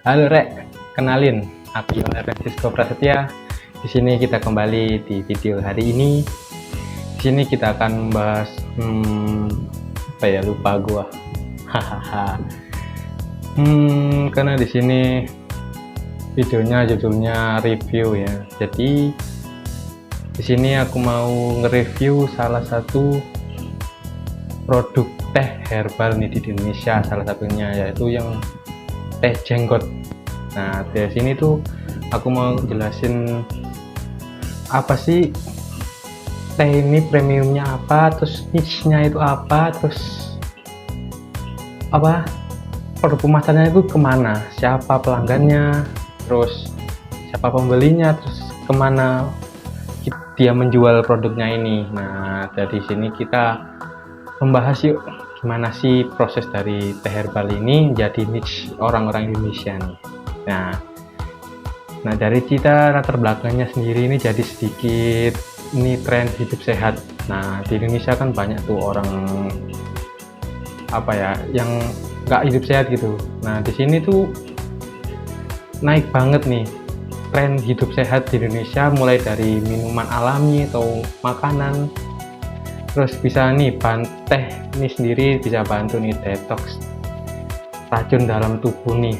Halo Rek, kenalin, aku Francisco Prasetya. Di sini kita kembali di video hari ini. Di sini kita akan membahas apa ya, lupa gua. Hahaha. Karena di sini videonya judulnya review ya. Jadi di sini aku mau nge-review salah satu produk teh herbal nih di Indonesia, salah satunya yaitu yang teh jenggot. Nah, di sini tuh aku mau jelasin apa sih teh ini, premiumnya apa, terus niche-nya itu apa, terus apa produk kemasannya itu kemana, siapa pelanggannya, terus siapa pembelinya, terus kemana dia menjual produknya ini. Nah, dari sini kita membahas yuk gimana sih proses dari teh herbal ini jadi niche orang-orang Indonesia nih. Nah dari kita latar belakangnya sendiri ini jadi sedikit ini tren hidup sehat. Nah di Indonesia kan banyak tuh orang apa ya yang nggak hidup sehat gitu. Nah di sini tuh naik banget nih tren hidup sehat di Indonesia, mulai dari minuman alami atau makanan, terus bisa nih teh ini sendiri bisa bantu nih detox racun dalam tubuh nih,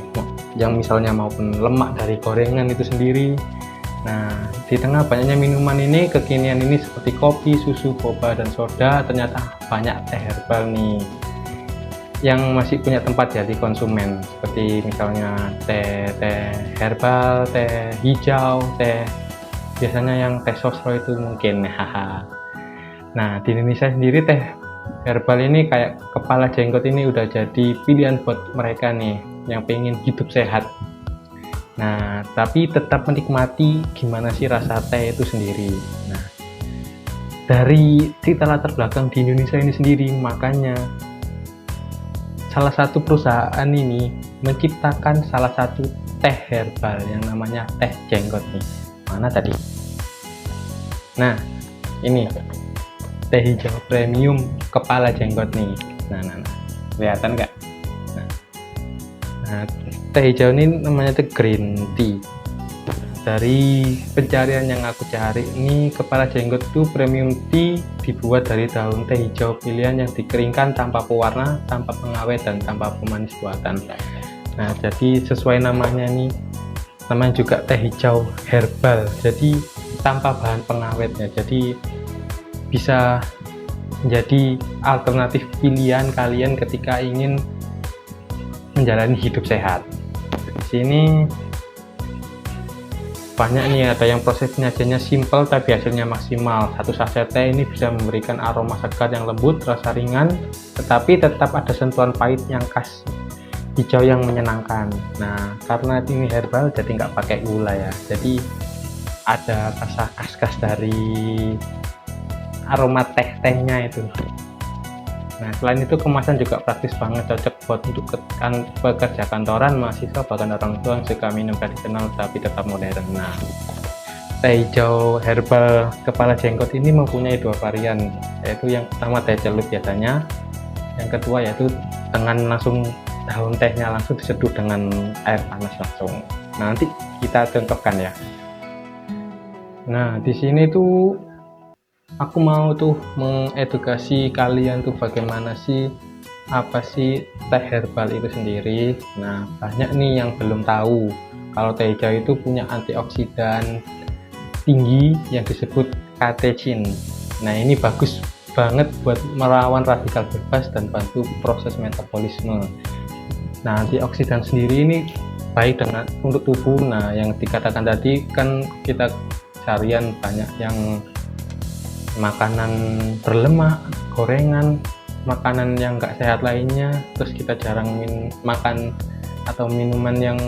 yang misalnya maupun lemak dari gorengan itu sendiri. Nah di tengah banyaknya minuman ini kekinian ini seperti kopi, susu, boba, dan soda, ternyata banyak teh herbal nih yang masih punya tempat jadi konsumen, seperti misalnya teh herbal, teh hijau, teh biasanya yang teh sosro itu mungkin. Nah di Indonesia sendiri teh herbal ini kayak kepala jenggot ini udah jadi pilihan buat mereka nih yang pengen hidup sehat. Nah tapi tetap menikmati gimana sih rasa teh itu sendiri. Nah dari cerita latar belakang di Indonesia ini sendiri, makanya salah satu perusahaan ini menciptakan salah satu teh herbal yang namanya teh jenggot nih. Mana tadi? Nah ini teh hijau premium kepala jenggot nih. Nah kelihatan nggak? Nah teh hijau ini namanya teh green tea. Dari pencarian yang aku cari ini, kepala jenggot itu premium tea dibuat dari daun teh hijau pilihan yang dikeringkan tanpa pewarna, tanpa pengawet, dan tanpa pemanis buatan. Nah jadi sesuai namanya nih, namanya juga teh hijau herbal, jadi tanpa bahan pengawetnya, jadi bisa menjadi alternatif pilihan kalian ketika ingin menjalani hidup sehat. Di sini banyak nih, ada yang proses penyajiannya simple tapi hasilnya maksimal. Satu saset teh ini bisa memberikan aroma segar yang lembut, rasa ringan, tetapi tetap ada sentuhan pahit yang khas hijau yang menyenangkan. Nah karena ini herbal jadi nggak pakai gula ya, jadi ada rasa khas-khas dari aroma teh-tehnya itu. Nah selain itu kemasan juga praktis banget, cocok buat untuk pekerja kantoran, mahasiswa, bahkan orang tua yang suka minum tradisional tapi tetap modern. Nah teh hijau herbal kepala jenggot ini mempunyai dua varian, yaitu yang pertama teh celup biasanya, yang kedua yaitu dengan langsung daun tehnya langsung diseduh dengan air panas langsung. Nah nanti kita contohkan ya. Nah di sini tuh aku mau tuh mengedukasi kalian tuh bagaimana sih, apa sih teh herbal itu sendiri. Nah banyak nih yang belum tahu kalau teh hijau itu punya antioksidan tinggi yang disebut katechin. Nah ini bagus banget buat melawan radikal bebas dan bantu proses metabolisme. Nah antioksidan sendiri ini baik untuk tubuh. Nah yang dikatakan tadi kan kita seharian banyak yang makanan berlemak, gorengan, makanan yang nggak sehat lainnya, terus kita jarang makan atau minuman yang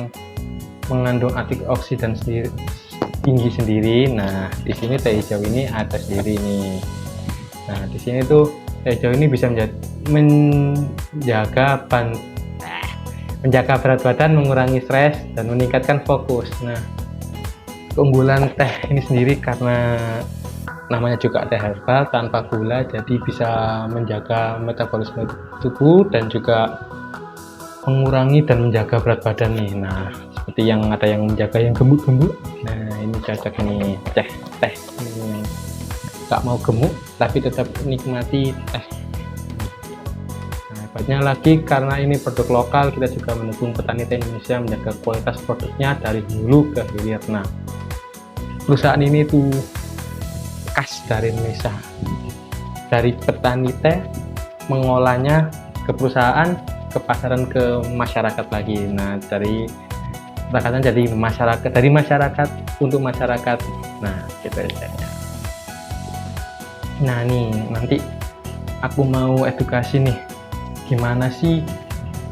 mengandung antioksidan tinggi sendiri. Nah di sini teh hijau ini ada sendiri nih. Nah di sini tuh teh hijau ini bisa menjaga berat badan, mengurangi stres, dan meningkatkan fokus. Nah keunggulan teh ini sendiri karena namanya juga teh herbal tanpa gula, jadi bisa menjaga metabolisme tubuh dan juga mengurangi dan menjaga berat badan nih. Nah, seperti yang ada yang menjaga yang gemuk-gemuk. Nah, ini cocok nih teh ini yang nggak mau gemuk tapi tetap nikmati teh. Nah, hebatnya lagi karena ini produk lokal, kita juga mendukung petani teh Indonesia menjaga kualitas produknya dari hulu ke hilir. Nah, perusahaan ini tuh khas dari Indonesia, dari petani teh mengolahnya ke perusahaan, ke pasaran, ke masyarakat lagi. Nah, dari perkataan jadi masyarakat, dari masyarakat untuk masyarakat. Nah, gitu istilahnya. Nah, nih nanti aku mau edukasi nih, gimana sih,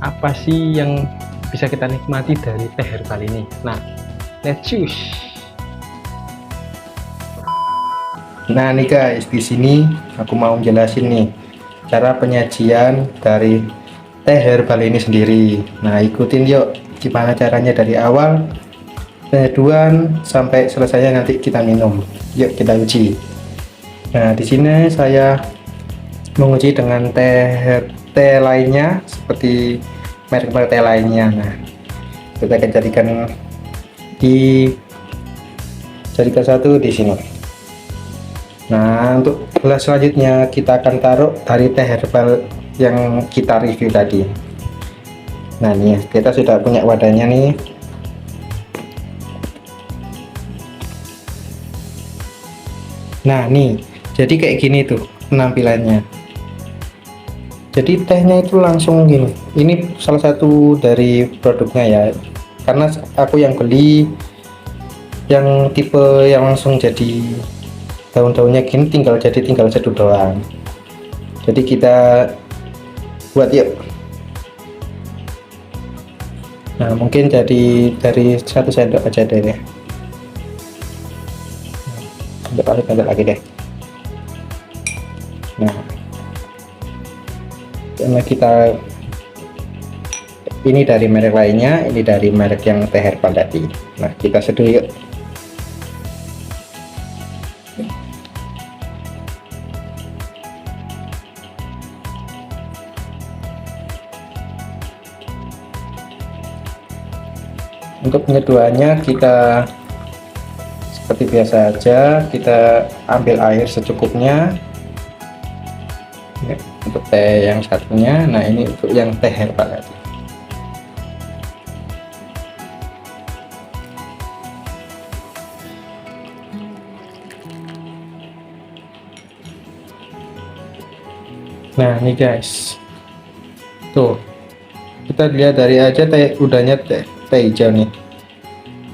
apa sih yang bisa kita nikmati dari teh herbal ini. Nah, let's choose. Nah nih guys, di sini aku mau jelasin nih cara penyajian dari teh herbal ini sendiri. Nah, ikutin yuk gimana caranya dari awal penyeduhan sampai selesainya nanti kita minum. Yuk kita uji. Nah, di sini saya menguji dengan teh lainnya seperti merek teh lainnya. Nah, kita akan jadikan satu di sini. Nah, untuk gelas selanjutnya kita akan taruh dari teh herbal yang kita review tadi. Nah, nih kita sudah punya wadahnya nih. Nah, nih jadi kayak gini tuh penampilannya. Jadi tehnya itu langsung gini. Ini salah satu dari produknya ya, karena aku yang beli yang tipe yang langsung jadi daun-daunnya gini, tinggal seduh doang. Jadi kita buat yuk. Nah, mungkin jadi dari 1 sendok aja deh ya. Sendok lagi deh. Nah, karena kita ini dari merek lainnya, ini dari merek yang teh herbal tadi. Nah, kita seduh yuk. Untuk penyeduhannya kita seperti biasa aja, kita ambil air secukupnya. Ini untuk teh yang satunya, nah ini untuk yang teh herbal tadi. Nah, nih guys, tuh kita lihat dari aja teh udahnya teh hijau nih.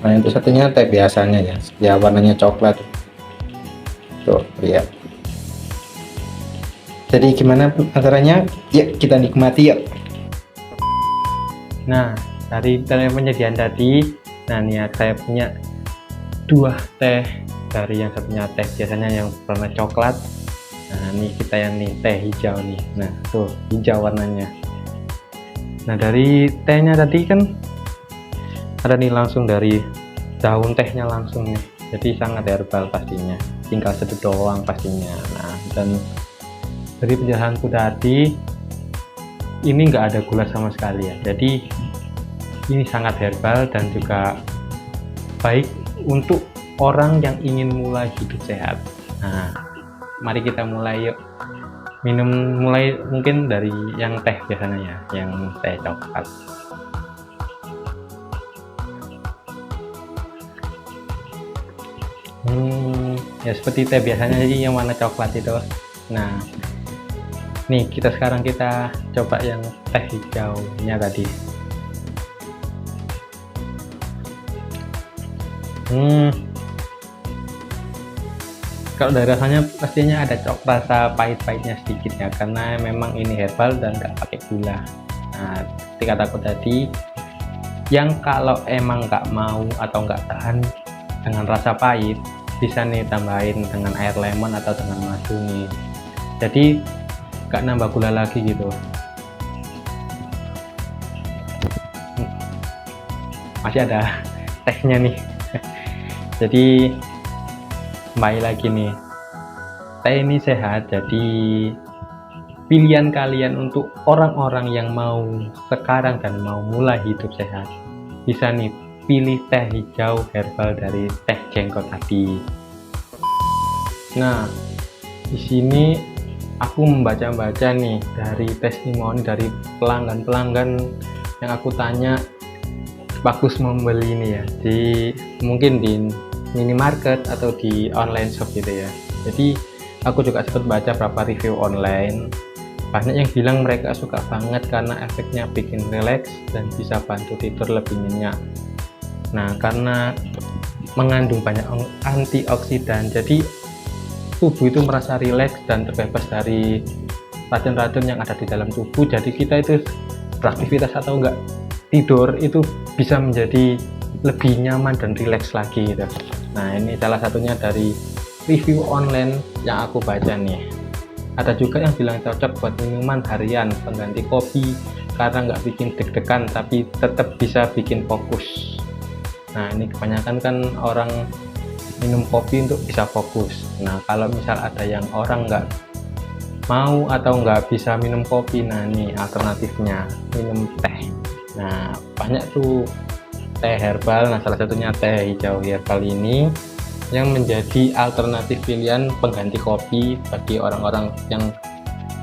Nah, untuk satunya teh biasanya ya warnanya coklat tuh, lihat. Jadi gimana caranya? Yuk kita nikmati yuk. Nah, dari penyediaan tadi, nah nih saya punya 2 teh, dari yang satunya teh biasanya yang warna coklat. Nah, ini kita yang nih teh hijau nih. Nah, tuh hijau warnanya. Nah, dari tehnya tadi kan ada nih langsung dari daun tehnya langsung nih, jadi sangat herbal pastinya, tinggal seduh doang pastinya. Nah, dan dari penjelasanku tadi ini nggak ada gula sama sekali ya, jadi ini sangat herbal dan juga baik untuk orang yang ingin mulai hidup sehat. Nah, mari kita mulai yuk mulai mungkin dari yang teh biasanya ya, yang teh coklat. Ya seperti teh biasanya, jadi yang warna coklat itu. Nah, nih kita coba yang teh hijaunya tadi. Kalau dari rasanya pastinya ada rasa pahit-pahitnya sedikit ya, karena memang ini herbal dan nggak pakai gula. Nah, seperti kataku tadi, yang kalau emang nggak mau atau nggak tahan dengan rasa pahit, bisa nih tambahin dengan air lemon atau dengan madu nih, jadi nggak nambah gula lagi gitu. Masih ada tehnya nih. Jadi kembali lagi nih, teh ini sehat, jadi pilihan kalian untuk orang-orang yang mau sekarang dan mau mulai hidup sehat, bisa nih pilih teh hijau herbal dari teh jenggot tadi. Nah, di sini aku membaca-baca nih dari testimoni dari pelanggan-pelanggan yang aku tanya bagus membeli ini ya, mungkin di minimarket atau di online shop gitu ya. Jadi aku juga sempat baca beberapa review online, banyak yang bilang mereka suka banget karena efeknya bikin rileks dan bisa bantu tidur lebih nyenyak. Nah, karena mengandung banyak antioksidan, jadi tubuh itu merasa rileks dan terbebas dari racun-racun yang ada di dalam tubuh. Jadi kita itu beraktivitas atau enggak tidur itu bisa menjadi lebih nyaman dan rileks lagi gitu. Nah, ini salah satunya dari review online yang aku baca nih. Ada juga yang bilang cocok buat minuman harian pengganti kopi karena nggak bikin deg-degan tapi tetap bisa bikin fokus. Nah, ini kebanyakan kan orang minum kopi untuk bisa fokus. Nah, kalau misal ada yang orang nggak mau atau nggak bisa minum kopi, nah ini alternatifnya minum teh. Nah, banyak tuh teh herbal. Nah, salah satunya teh hijau herbal ini yang menjadi alternatif pilihan pengganti kopi bagi orang-orang yang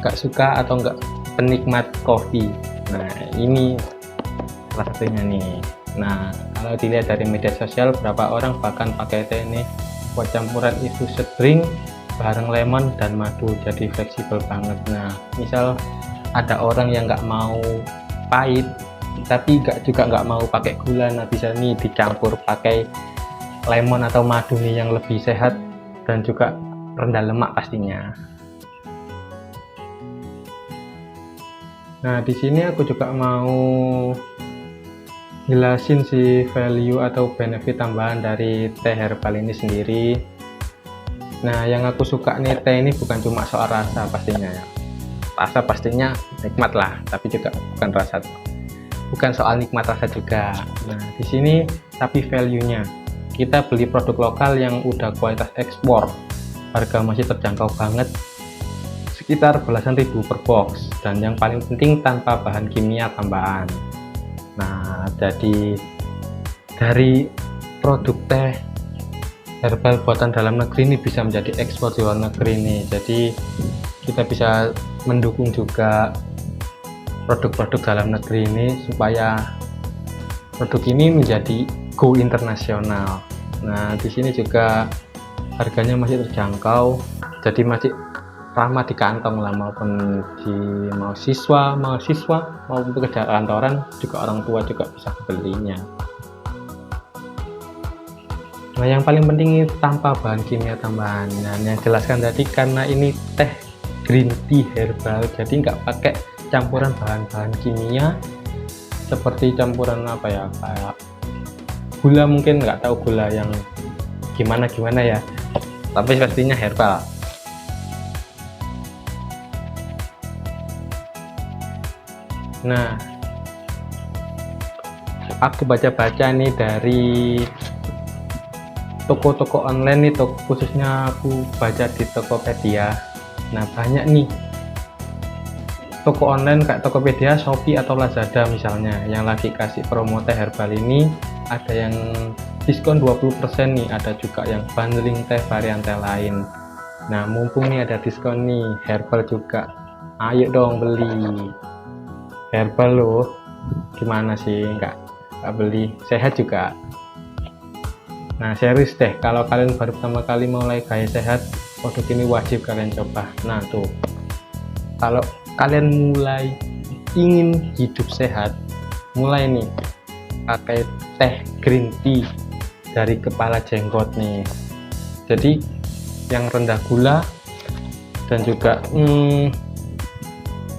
nggak suka atau nggak penikmat kopi. Nah, ini salah satunya nih. Nah, kalau dilihat dari media sosial, beberapa orang bahkan pakai teh ini buat campuran infused drink bareng lemon dan madu, jadi fleksibel banget. Nah, misal ada orang yang nggak mau pahit tapi juga nggak mau pakai gula, nah bisa nih dicampur pakai lemon atau madu nih yang lebih sehat dan juga rendah lemak pastinya. Nah, di sini aku juga mau jelasin si value atau benefit tambahan dari teh herbal ini sendiri. Nah, yang aku suka nih teh ini bukan cuma soal rasa pastinya ya. Rasa pastinya nikmat lah, tapi juga bukan soal nikmat rasa juga. Nah, di sini tapi value-nya. Kita beli produk lokal yang udah kualitas ekspor. Harga masih terjangkau banget. Sekitar belasan ribu per box, dan yang paling penting tanpa bahan kimia tambahan. Nah, jadi dari produk teh herbal buatan dalam negeri ini bisa menjadi ekspor di luar negeri nih. Jadi kita bisa mendukung juga produk-produk dalam negeri ini supaya produk ini menjadi go internasional. Nah, di sini juga harganya masih terjangkau, jadi masih ramah di kantong lah, maupun di mahasiswa maupun pekerja kantoran juga, orang tua juga bisa belinya. Nah, yang paling penting itu tanpa bahan kimia tambahan. Nah, yang jelaskan tadi karena ini teh green tea herbal, jadi nggak pakai campuran bahan-bahan kimia seperti campuran apa ya, kayak gula, mungkin nggak tahu gula yang gimana ya, tapi pastinya herbal. Nah, aku baca-baca nih dari toko-toko online nih, khususnya aku baca di Tokopedia. Nah, banyak nih toko online kayak Tokopedia, Shopee atau Lazada misalnya yang lagi kasih promo teh herbal ini. Ada yang diskon 20% nih, ada juga yang bundling teh varian teh lain. Nah, mumpung nih ada diskon nih herbal juga, ayo dong beli herbal loh. Gimana sih nggak beli, sehat juga. Nah, serius deh, kalau kalian baru pertama kali mulai gaya sehat, produk ini wajib kalian coba. Nah tuh, kalau kalian mulai ingin hidup sehat, mulai nih pakai teh green tea dari kepala jenggot nih. Jadi yang rendah gula dan juga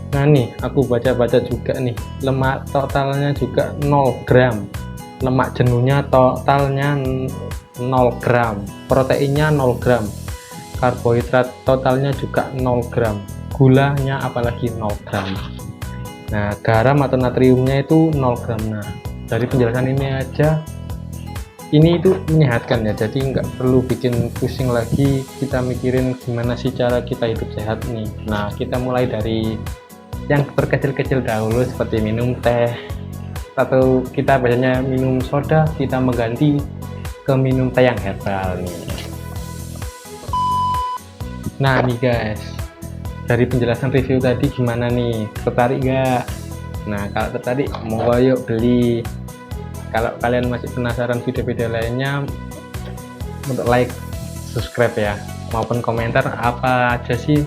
nah nih aku baca-baca juga nih, lemak totalnya juga 0 gram, lemak jenuhnya totalnya 0 gram, proteinnya 0 gram, karbohidrat totalnya juga 0 gram, gulanya apalagi 0 gram. Nah, garam atau natriumnya itu 0 gram. Nah, dari penjelasan ini aja ini itu menyehatkan ya, jadi nggak perlu bikin pusing lagi kita mikirin gimana sih cara kita hidup sehat nih. Nah, kita mulai dari yang terkecil-kecil dahulu seperti minum teh, atau kita biasanya minum soda, kita mengganti ke minum teh yang herbal nih. Nah nih guys, dari penjelasan review tadi gimana nih, tertarik gak? Nah kalau tertarik monggo yuk beli. Kalau kalian masih penasaran video-video lainnya, untuk like, subscribe ya, maupun komentar apa aja sih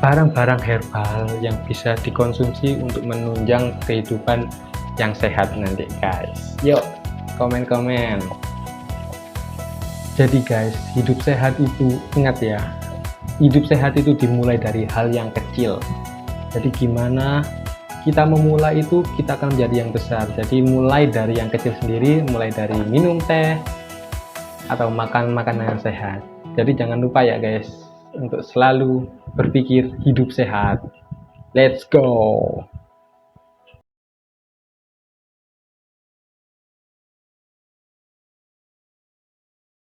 barang-barang herbal yang bisa dikonsumsi untuk menunjang kehidupan yang sehat nanti guys. Yuk komen-komen. Jadi guys, hidup sehat itu, ingat ya, hidup sehat itu dimulai dari hal yang kecil. Jadi gimana kita memulai itu, kita akan menjadi yang besar. Jadi mulai dari yang kecil sendiri, mulai dari minum teh atau makan makanan yang sehat. Jadi jangan lupa ya guys, untuk selalu berpikir hidup sehat. Let's go.